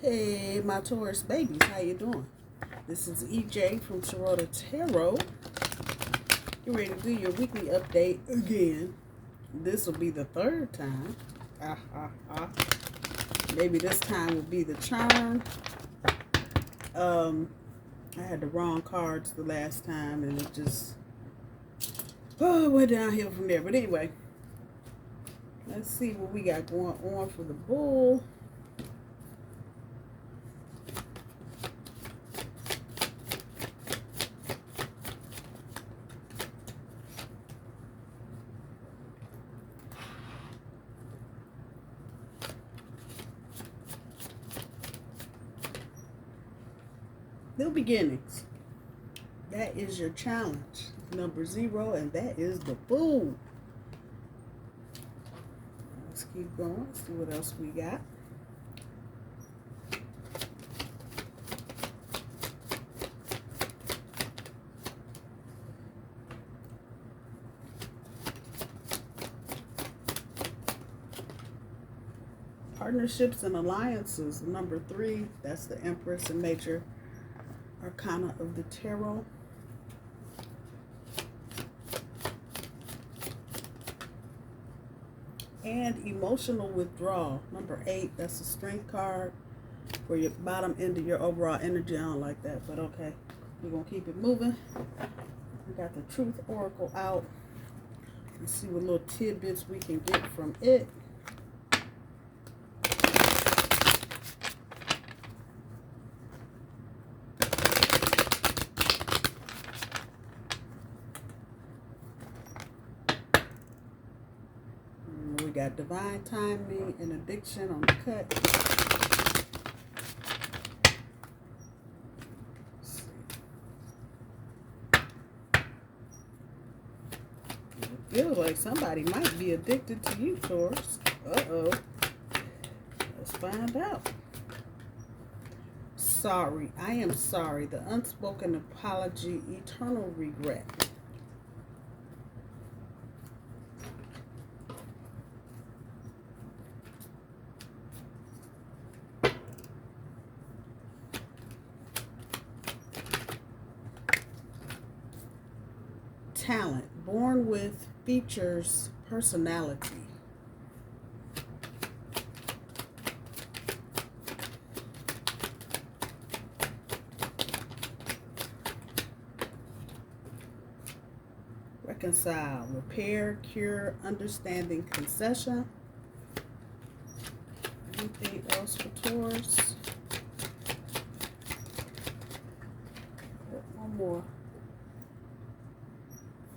Hey, my Taurus babies, how you doing? This is EJ from Taurota Tarot. Get ready to do your weekly update again. This will be the third time. Maybe this time will be the charm. I had the wrong cards the last time, and it just went downhill from there. But anyway, let's see what we got going on for the bull. New beginnings. That is your challenge. Number 0, and that is the bull. Let's keep going. Let's see what else we got. Partnerships and alliances. Number 3, that's the Empress and Major Arcana of the Tarot. And emotional withdrawal. Number 8, that's the Strength card for your bottom end of your overall energy. I don't like that, but okay. We're going to keep it moving. We got the Truth Oracle out. Let's see what little tidbits we can get from it. We got divine timing and addiction on the cut. It feels like somebody might be addicted to you, Taurus. Uh-oh. Let's find out. Sorry. I am sorry. The unspoken apology, eternal regret. Talent, born with, features personality. Reconcile, repair, cure, understanding, concession. Anything else for Taurus? One more.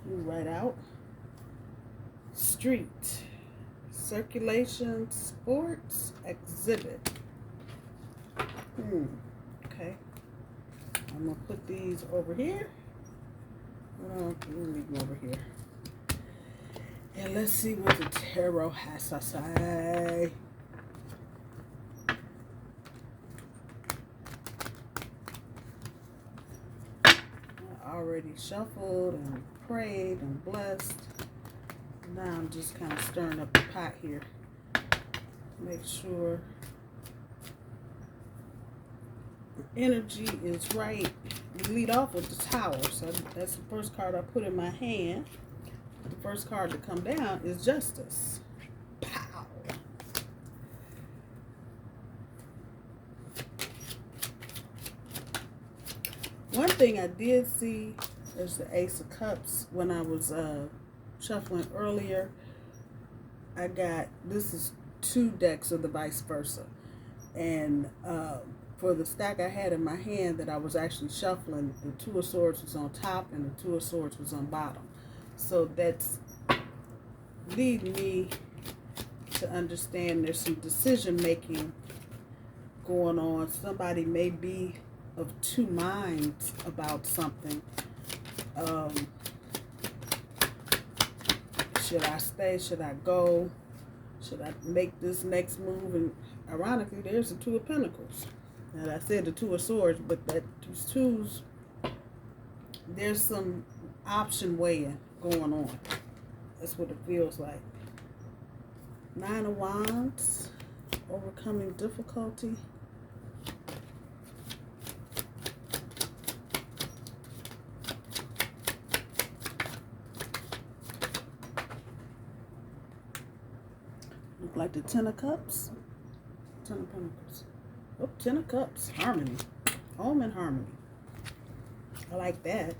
Right out. Street, circulation, sports, exhibit. Okay. I'm gonna put these over here. Let me leave them over here. And let's see what the tarot has to say. Already shuffled and prayed and blessed. Now I'm just kind of stirring up the pot here. Make sure the energy is right. We lead off with the Tower. So that's the first card I put in my hand. The first card to come down is Justice. Pow! One thing I did see is the Ace of Cups when I was shuffling earlier. I got, this is 2 decks of the Vice Versa. And for the stack I had in my hand that I was actually shuffling, the 2 of Swords was on top and the 2 of Swords was on bottom. So that's leading me to understand there's some decision making going on. Somebody may be of 2 minds about something. Should I stay? Should I go? Should I make this next move? And ironically, there's the 2 of Pentacles. And I said the 2 of Swords, but that these 2s, there's some option weighing going on. That's what it feels like. 9 of Wands, overcoming difficulty. look like the Ten of Cups. Ten of Pentacles. Oh, Ten of Cups. Harmony. Home and harmony. I like that.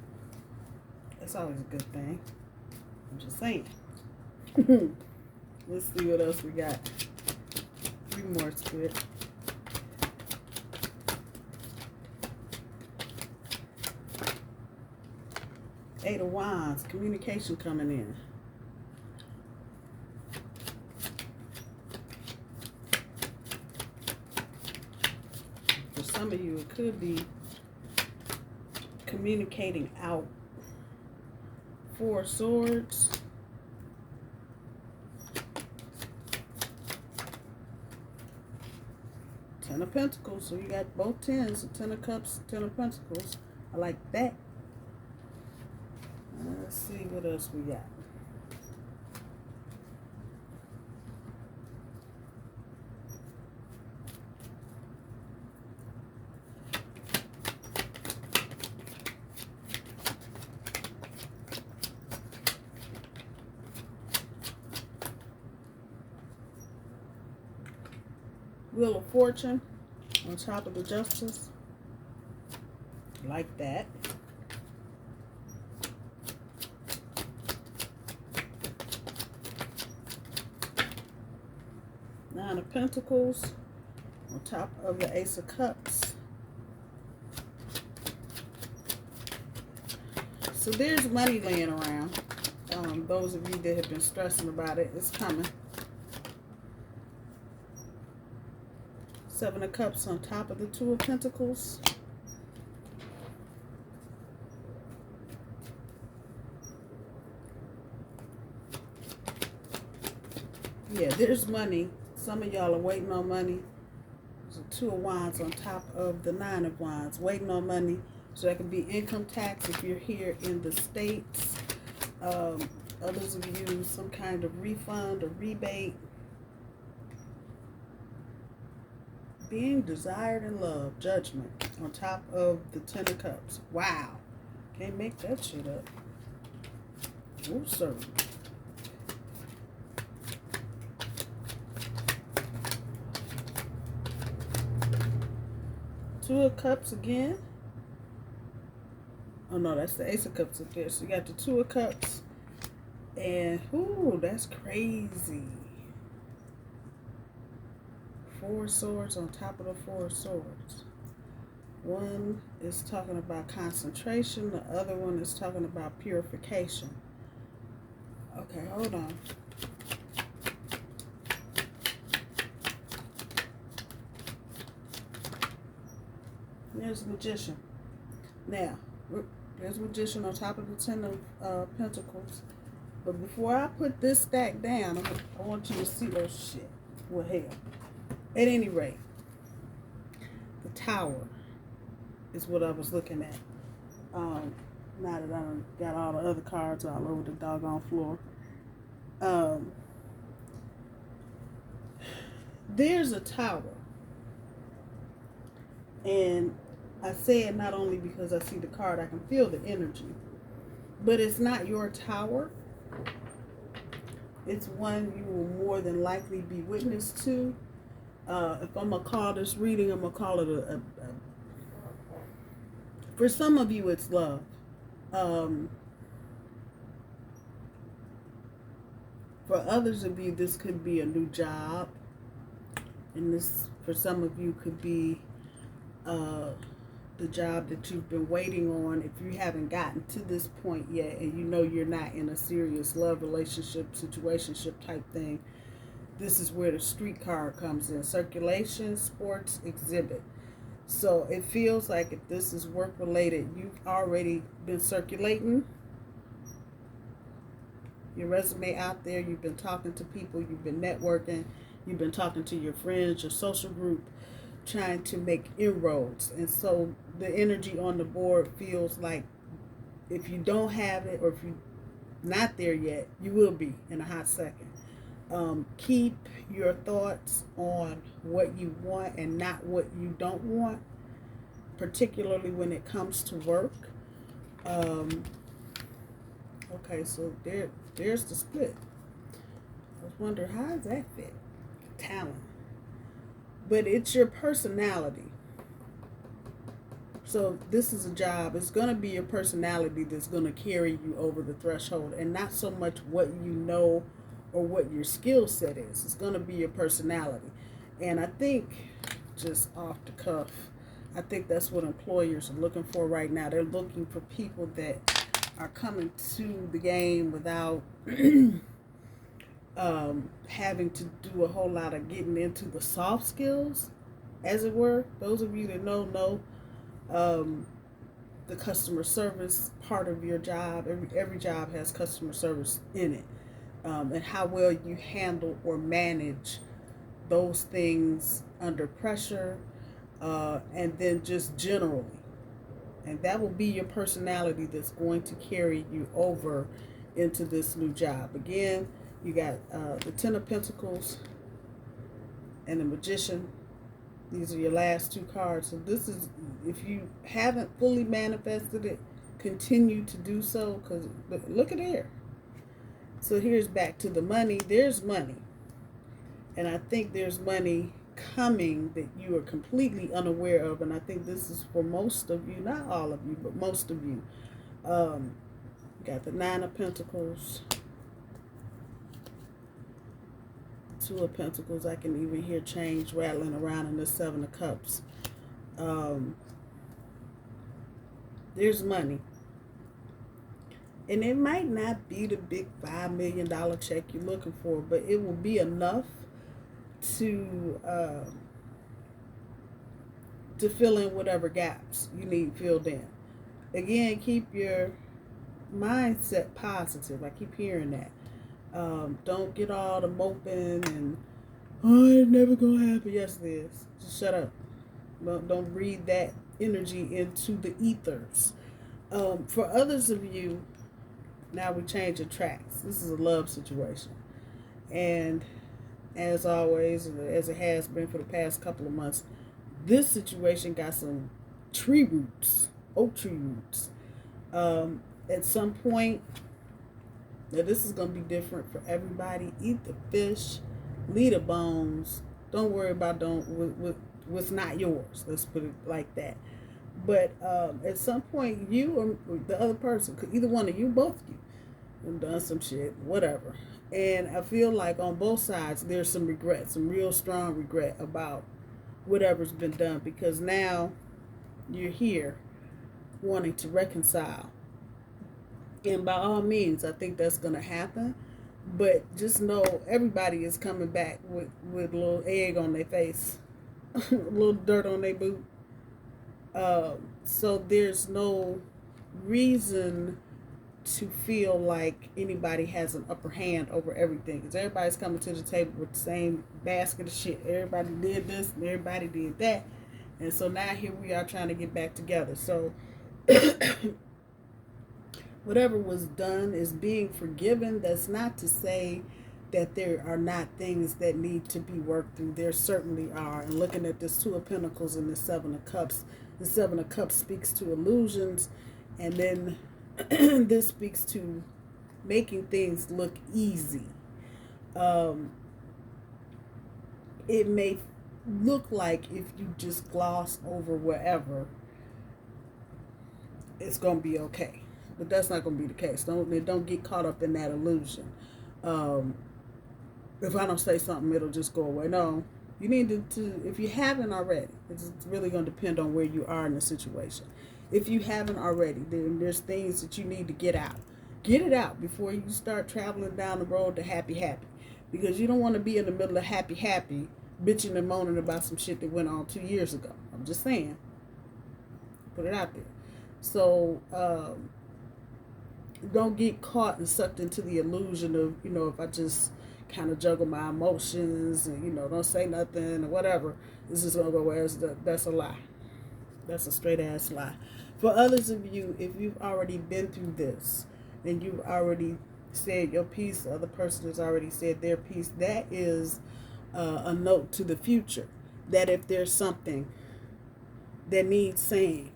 That's always a good thing. I'm just saying. Let's see what else we got. 3 more split. Eight of Wands. Communication coming in. For some of you, it could be communicating out. 4 of Swords. Ten of Pentacles. So you got both tens. So 10 of Cups, 10 of Pentacles. I like that. Let's see what else we got. Wheel of Fortune on top of the Justice. Like that. Nine of Pentacles on top of the Ace of Cups. So there's money laying around. Those of you that have been stressing about it, it's coming. 7 of Cups on top of the 2 of Pentacles. Yeah, there's money. Some of y'all are waiting on money. There's a 2 of Wands on top of the 9 of Wands. Waiting on money. So that could be income tax if you're here in the States. Others of you, some kind of refund or rebate. Being desired and loved. Judgment on top of the 10 of Cups. Wow. Can't make that shit up. Oh, sir. Two of Cups again. Oh no, that's the Ace of Cups up there. So you got the 2 of Cups. And, ooh, that's crazy. 4 swords on top of the 4 swords. One is talking about concentration. The other one is talking about purification. Okay, hold on. There's the Magician. Now, there's Magician on top of the 10 of Pentacles. But before I put this stack down, I want you to see, oh shit, well hell. At any rate, the Tower is what I was looking at. Now that I got all the other cards all over the doggone floor. There's a tower. And I say it not only because I see the card, I can feel the energy. But it's not your tower. It's one you will more than likely be witness to. If I'm going to call this reading, I'm going to call it for some of you, it's love. For others of you, this could be a new job. And this, for some of you, could be the job that you've been waiting on. If you haven't gotten to this point yet and you know you're not in a serious love relationship, situationship type thing, this is where the street card comes in. Circulation, sports, exhibit. So it feels like if this is work related, you've already been circulating your resume out there. You've been talking to people. You've been networking. You've been talking to your friends, your social group, trying to make inroads. And so the energy on the board feels like if you don't have it, or if you're not there yet, you will be in a hot second. Keep your thoughts on what you want and not what you don't want, particularly when it comes to work. Okay, so there's the split. I was wondering, how does that fit? talent. But it's your personality. So this is a job. It's going to be your personality that's going to carry you over the threshold, and not so much what you know or what your skill set is. It's going to be your personality. And I think, just off the cuff, I think that's what employers are looking for right now. They're looking for people that are coming to the game without having to do a whole lot of getting into the soft skills, as it were. Those of you that know the customer service part of your job. Every job has customer service in it, and how well you handle or manage those things under pressure, and then just generally. And that will be your personality that's going to carry you over into this new job. Again, you got the Ten of Pentacles and the Magician. These are your last two cards. So this is, if you haven't fully manifested it, continue to do so, because look at here. So here's back to the money. There's money. And I think there's money coming that you are completely unaware of. And I think this is for most of you, not all of you, but most of you. Got the Nine of Pentacles, Two of Pentacles. I can even hear change rattling around in the Seven of Cups. There's money. And it might not be the big $5 million check you're looking for, but it will be enough to fill in whatever gaps you need filled in. Again, keep your mindset positive. I keep hearing that. Don't get all the moping and, oh, it's never gonna happen. Yes, it is. Just shut up. Don't breathe that energy into the ethers. For others of you, now we change the tracks. This is a love situation. And as always, as it has been for the past couple of months, this situation got some tree roots, oak tree roots. At some point, now this is going to be different for everybody. Eat the fish, leave the bones. Don't worry about what's not yours. Let's put it like that. But at some point, you or the other person, either one of you, both of you, have done some shit, whatever. And I feel like on both sides, there's some regret, some real strong regret about whatever's been done, because now you're here wanting to reconcile. And by all means, I think that's going to happen. But just know everybody is coming back with a little egg on their face, a little dirt on their boot. So there's no reason to feel like anybody has an upper hand over everything, because everybody's coming to the table with the same basket of shit. Everybody did this and everybody did that, and so now here we are trying to get back together. So whatever was done is being forgiven. That's not to say that there are not things that need to be worked through. There certainly are. And looking at this Two of Pentacles and the Seven of Cups, the Seven of Cups speaks to illusions, and then this speaks to making things look easy. It may look like if you just gloss over whatever, it's going to be okay. But that's not going to be the case. Don't get caught up in that illusion. If I don't say something, it'll just go away. No, you need to if you haven't already, it's really going to depend on where you are in the situation. If you haven't already, then there's things that you need to get out. Get it out before you start traveling down the road to happy. Because you don't want to be in the middle of happy, bitching and moaning about some shit that went on 2 years ago. I'm just saying. Put it out there. So, don't get caught and sucked into the illusion of, if I just kind of juggle my emotions and, don't say nothing or whatever, this is going to go away. That's a lie. That's a straight ass lie. For others of you, if you've already been through this and you've already said your piece, the other person has already said their piece, that is a note to the future. That if there's something that needs saying,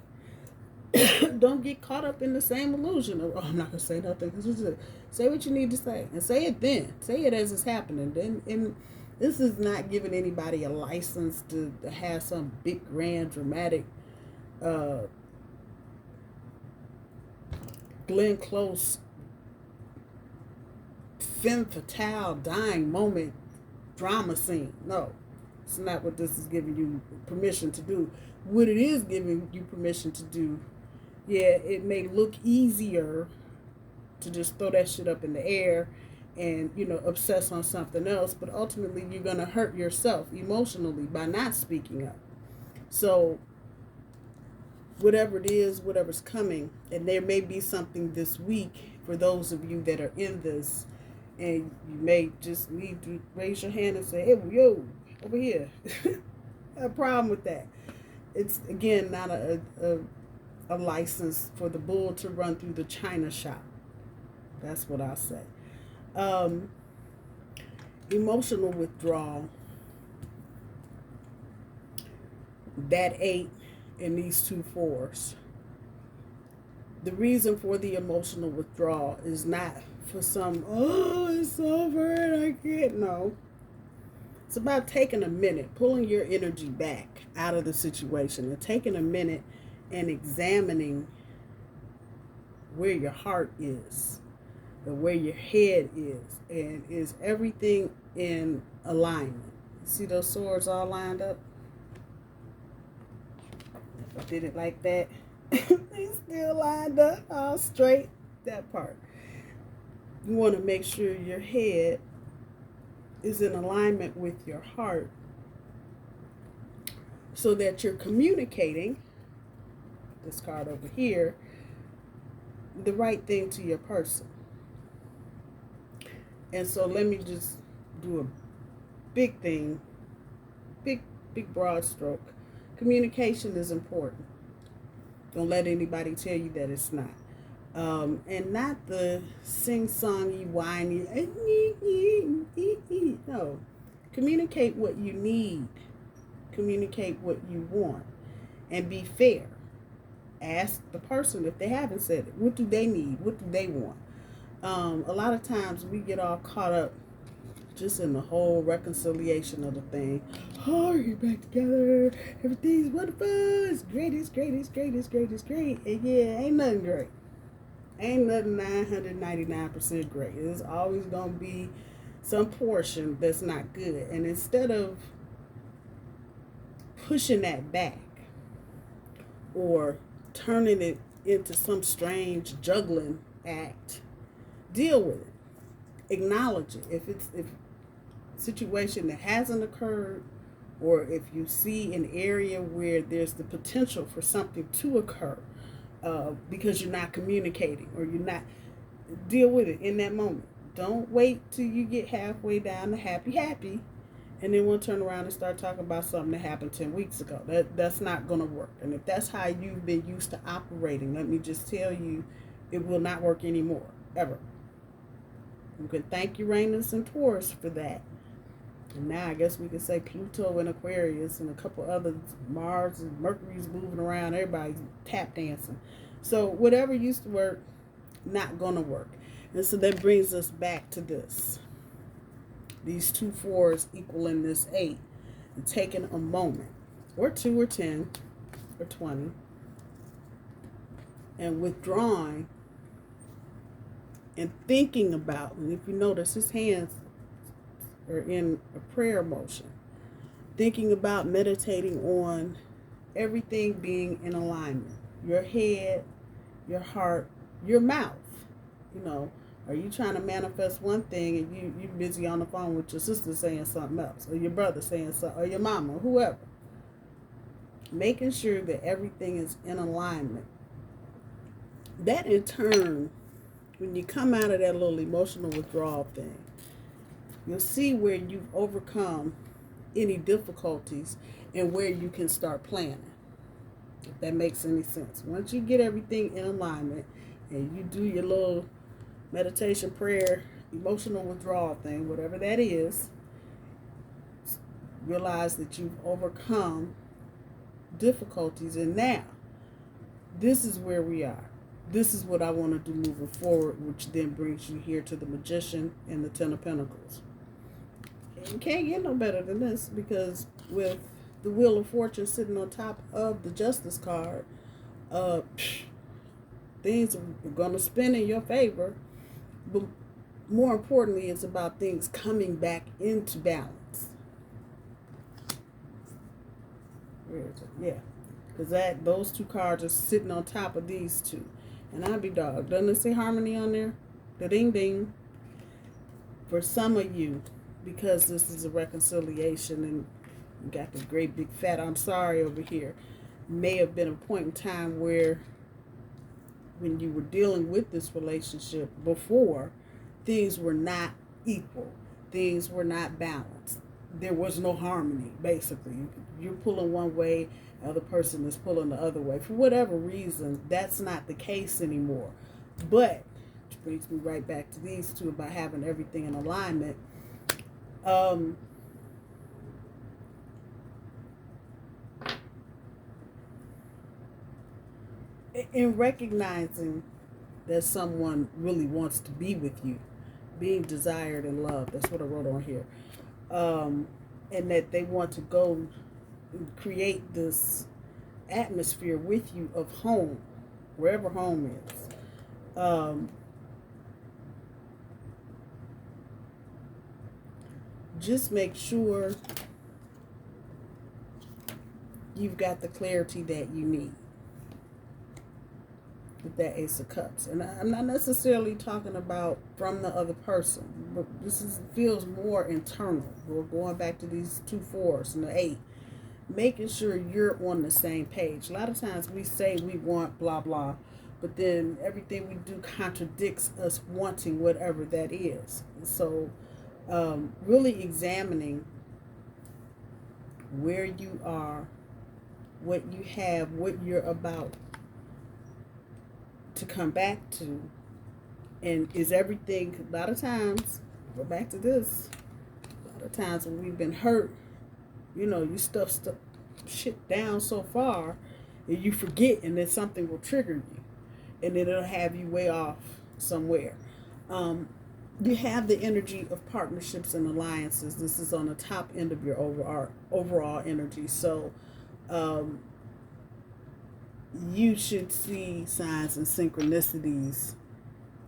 don't get caught up in the same illusion of, I'm not going to say nothing. Say what you need to say, and say it then. Say it as it's happening. Then, and This is not giving anybody a license to have some big, grand, dramatic, Glenn Close, femme fatale, dying moment, drama scene. No, it's not what this is giving you permission to do. What it is giving you permission to do, yeah, it may look easier to just throw that shit up in the air and, you know, obsess on something else, but ultimately you're going to hurt yourself emotionally by not speaking up. So whatever it is, whatever's coming, and there may be something this week for those of you that are in this, and you may just need to raise your hand and say, hey, yo, over here. A problem with that. It's, again, not a license for the bull to run through the china shop. That's what I'll say. Emotional withdrawal. That 8 and these 2 4s. The reason for the emotional withdrawal is not for some, oh, it's over and I can't. No. It's about taking a minute, pulling your energy back out of the situation, and taking a minute and examining where your heart is, and where your head is, and is everything in alignment. See those swords all lined up? If I did it like that, they still lined up all straight. That part. You want to make sure your head is in alignment with your heart so that you're communicating, this card over here, the right thing to your person. And so let me just do a big thing, big broad stroke. Communication is important. Don't let anybody tell you that it's not. And not the sing-songy, whiny, no. Communicate what you need. Communicate what you want. And be fair. Ask the person, if they haven't said it, what do they need? What do they want? A lot of times we get all caught up just in the whole reconciliation of the thing. Oh, you're back together. Everything's wonderful. It's great. It's great. It's great. It's great. It's great. And yeah, ain't nothing great. Ain't nothing 999% great. There's always going to be some portion that's not good. And instead of pushing that back or turning it into some strange juggling act, deal with it. Acknowledge it. If situation that hasn't occurred, or if you see an area where there's the potential for something to occur, because you're not communicating, or you're not, deal with it in that moment. Don't wait till you get halfway down to happy, and then we'll turn around and start talking about something that happened 10 weeks ago. That's not going to work. And if that's how you've been used to operating, let me just tell you, it will not work anymore, ever. You can thank Uranus and Taurus for that. And now I guess we can say Pluto and Aquarius and a couple others, Mars and Mercury's moving around, everybody's tap dancing. So whatever used to work, not gonna work. And so that brings us back to this. These 2 4s equaling this 8. And taking a moment, or 2 or 10 or 20, and withdrawing and thinking about, and if you notice his hands are in a prayer motion, thinking about, meditating on everything being in alignment. Your head, your heart, your mouth. You know, are you trying to manifest one thing and you're busy on the phone with your sister saying something else, or your brother saying something, or your mama, or whoever. Making sure that everything is in alignment. That in turn, when you come out of that little emotional withdrawal thing, you'll see where you've overcome any difficulties and where you can start planning. If that makes any sense. Once you get everything in alignment and you do your little meditation, prayer, emotional withdrawal thing, whatever that is, realize that you've overcome difficulties, and now this is where we are. This is what I want to do moving forward, which then brings you here to the Magician and the Ten of Pentacles. Okay. You can't get no better than this, because with the Wheel of Fortune sitting on top of the Justice card, uh, things are going to spin in your favor. But more importantly, it's about things coming back into balance. Where is it? Yeah. Because those two cards are sitting on top of these two. And I'd be dog. Doesn't it say harmony on there? The ding ding. For some of you, because this is a reconciliation and you got the great big fat I'm sorry over here, may have been a point in time where when you were dealing with this relationship before, things were not equal. Things were not balanced. There was no harmony, basically. You're pulling one way, the other person is pulling the other way. For whatever reason, that's not the case anymore. But, which brings me right back to these two about having everything in alignment. In recognizing that someone really wants to be with you, being desired and loved, that's what I wrote on here, and that they want to go create this atmosphere with you of home, wherever home is. Just make sure you've got the clarity that you need with that Ace of Cups. And I'm not necessarily talking about from the other person, but this feels more internal. We're going back to these 2 4s and the 8. Making sure you're on the same page. A lot of times we say we want blah blah, but then everything we do contradicts us wanting whatever that is. So really examining where you are, what you have, what you're about to come back to, and is everything, a lot of times, go back to this, a lot of times when we've been hurt, you stuff shit down so far and you forget, and then something will trigger you, and then it'll have you way off somewhere. You have the energy of partnerships and alliances. This is on the top end of your overall energy. So you should see signs and synchronicities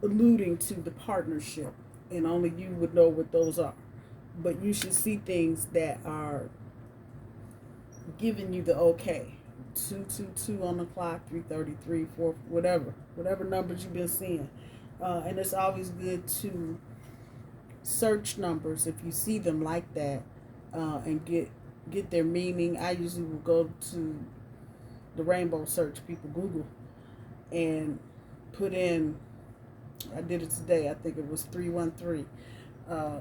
alluding to the partnership, and only you would know what those are. But you should see things that are giving you the okay. 222 on the clock, 333, 4, whatever numbers you've been seeing. And it's always good to search numbers if you see them like that, and get their meaning. I usually will go to the rainbow search people Google and put in, I did it today, I think it was 313,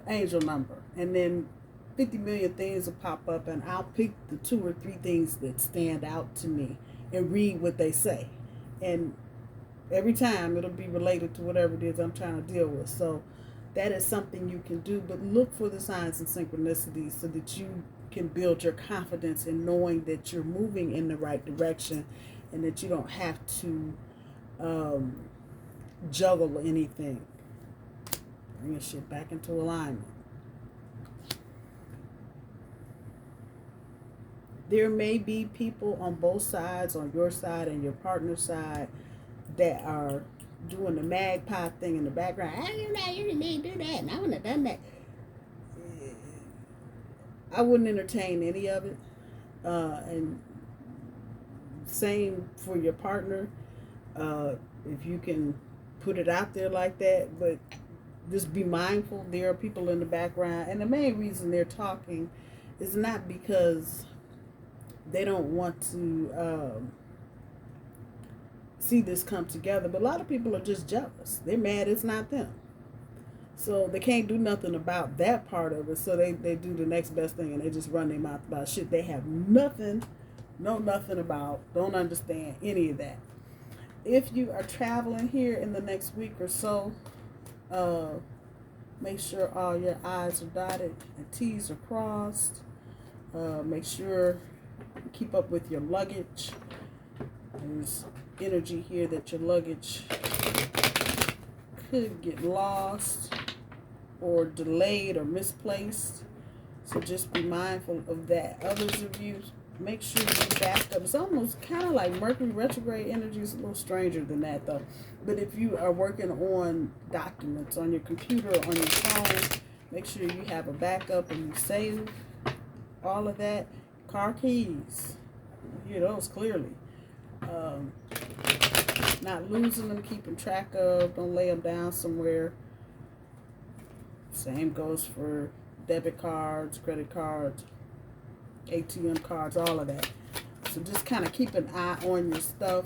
angel number, and then 50 million things will pop up, and I'll pick the 2 or 3 things that stand out to me and read what they say, and every time it'll be related to whatever it is I'm trying to deal with. So that is something you can do, but look for the signs and synchronicities so that you can build your confidence in knowing that you're moving in the right direction, and that you don't have to juggle anything. Bring your shit back into alignment. There may be people on both sides, on your side and your partner's side, that are doing the magpie thing in the background. You didn't need to do that, and I wouldn't have done that. I wouldn't entertain any of it. And same for your partner. If you can put it out there like that, but just be mindful. There are people in the background, and the main reason they're talking is not because they don't want to see this come together, but a lot of people are just jealous. They're mad it's not them. So they can't do nothing about that part of it, so they do the next best thing, and they just run their mouth about shit they have nothing about, don't understand any of that. If you are traveling here in the next week or so, make sure all your I's are dotted and T's are crossed. Make sure you keep up with your luggage. There's energy here that your luggage could get lost or delayed or misplaced. So just be mindful of that. Others of you, make sure you back up. It's almost kind of like Mercury retrograde energy. Is a little stranger than that though. But if you are working on documents on your computer or on your phone, make sure you have a backup and you save all of that. Car keys, you hear those clearly. Not losing them, keeping track of. Don't lay them down somewhere. Same goes for debit cards, credit cards, ATM cards, all of that. So just kind of keep an eye on your stuff.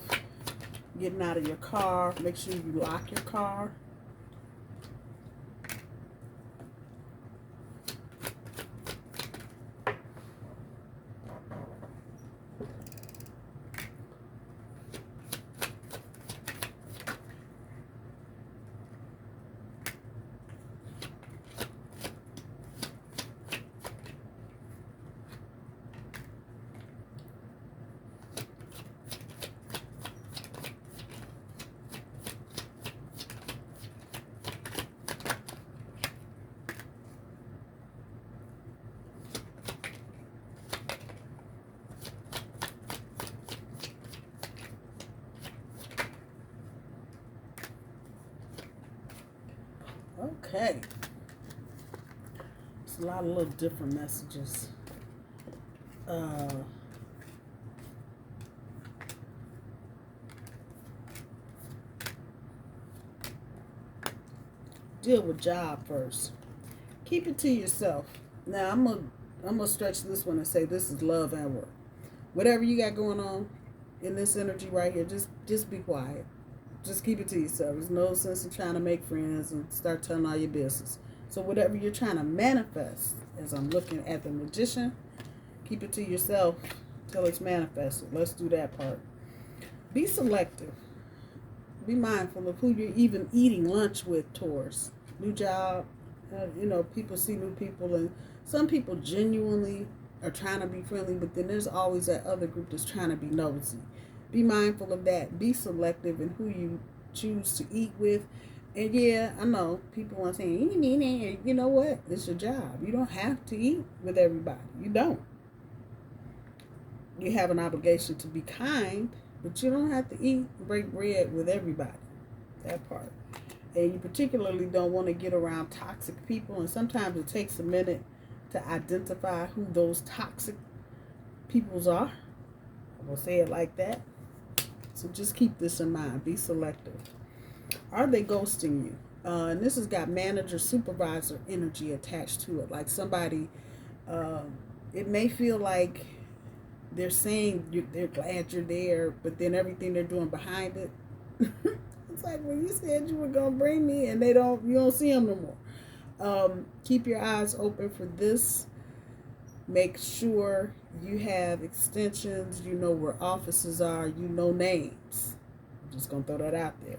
Getting out of your car. Make sure you lock your car. Okay. It's a lot of little different messages. Deal with job first. Keep it to yourself. Now I'm gonna stretch this one and say this is love and work. Whatever you got going on in this energy right here, just be quiet. Just keep it to yourself. There's no sense in trying to make friends and start telling all your business. So whatever you're trying to manifest, as I'm looking at the Magician, keep it to yourself till it's manifested. Let's do that part. Be selective. Be mindful of who you're even eating lunch with, Taurus. New job, people see new people, and some people genuinely are trying to be friendly, but then there's always that other group that's trying to be nosy. Be mindful of that. Be selective in who you choose to eat with. And yeah, I know people want to say, you know what? It's your job. You don't have to eat with everybody. You don't. You have an obligation to be kind, but you don't have to eat and break bread with everybody. That part. And you particularly don't want to get around toxic people. And sometimes it takes a minute to identify who those toxic peoples are. I will say it like that. So just keep this in mind. Be selective. Are they ghosting you? And this has got manager, supervisor energy attached to it. Like somebody, it may feel like they're saying they're glad you're there, but then everything they're doing behind it, it's like, well, you said you were going to bring me, and you don't see them no more. Keep your eyes open for this. Make sure you have extensions. You know where offices are. You know names. I'm just going to throw that out there.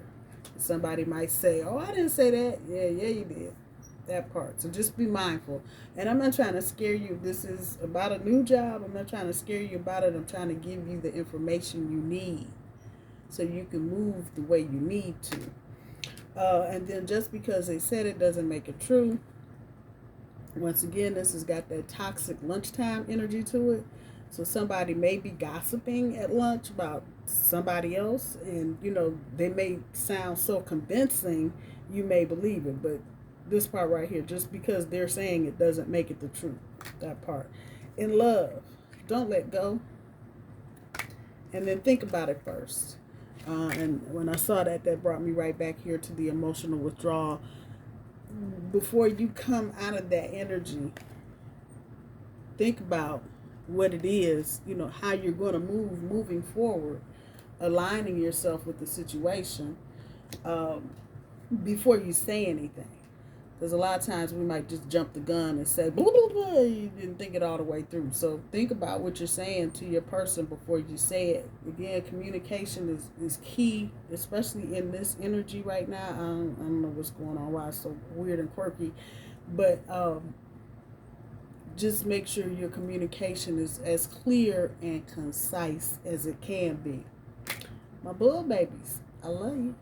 Somebody might say, oh, I didn't say that. Yeah, you did. That part. So just be mindful. And I'm not trying to scare you. This is about a new job. I'm not trying to scare you about it. I'm trying to give you the information you need so you can move the way you need to. And then just because they said it doesn't make it true. Once again, this has got that toxic lunchtime energy to it. So somebody may be gossiping at lunch about somebody else, and they may sound so convincing you may believe it, but this part right here, just because they're saying it doesn't make it the truth. That part. In love, don't let go, and then think about it first. And when I saw that brought me right back here to the emotional withdrawal. Before you come out of that energy, think about what it is, how you're going to moving forward, aligning yourself with the situation before you say anything. Because a lot of times we might just jump the gun and say, blah, blah, blah, you didn't think it all the way through. So think about what you're saying to your person before you say it. Again, communication is key, especially in this energy right now. I don't know what's going on, why it's so weird and quirky. But just make sure your communication is as clear and concise as it can be. My bull babies, I love you.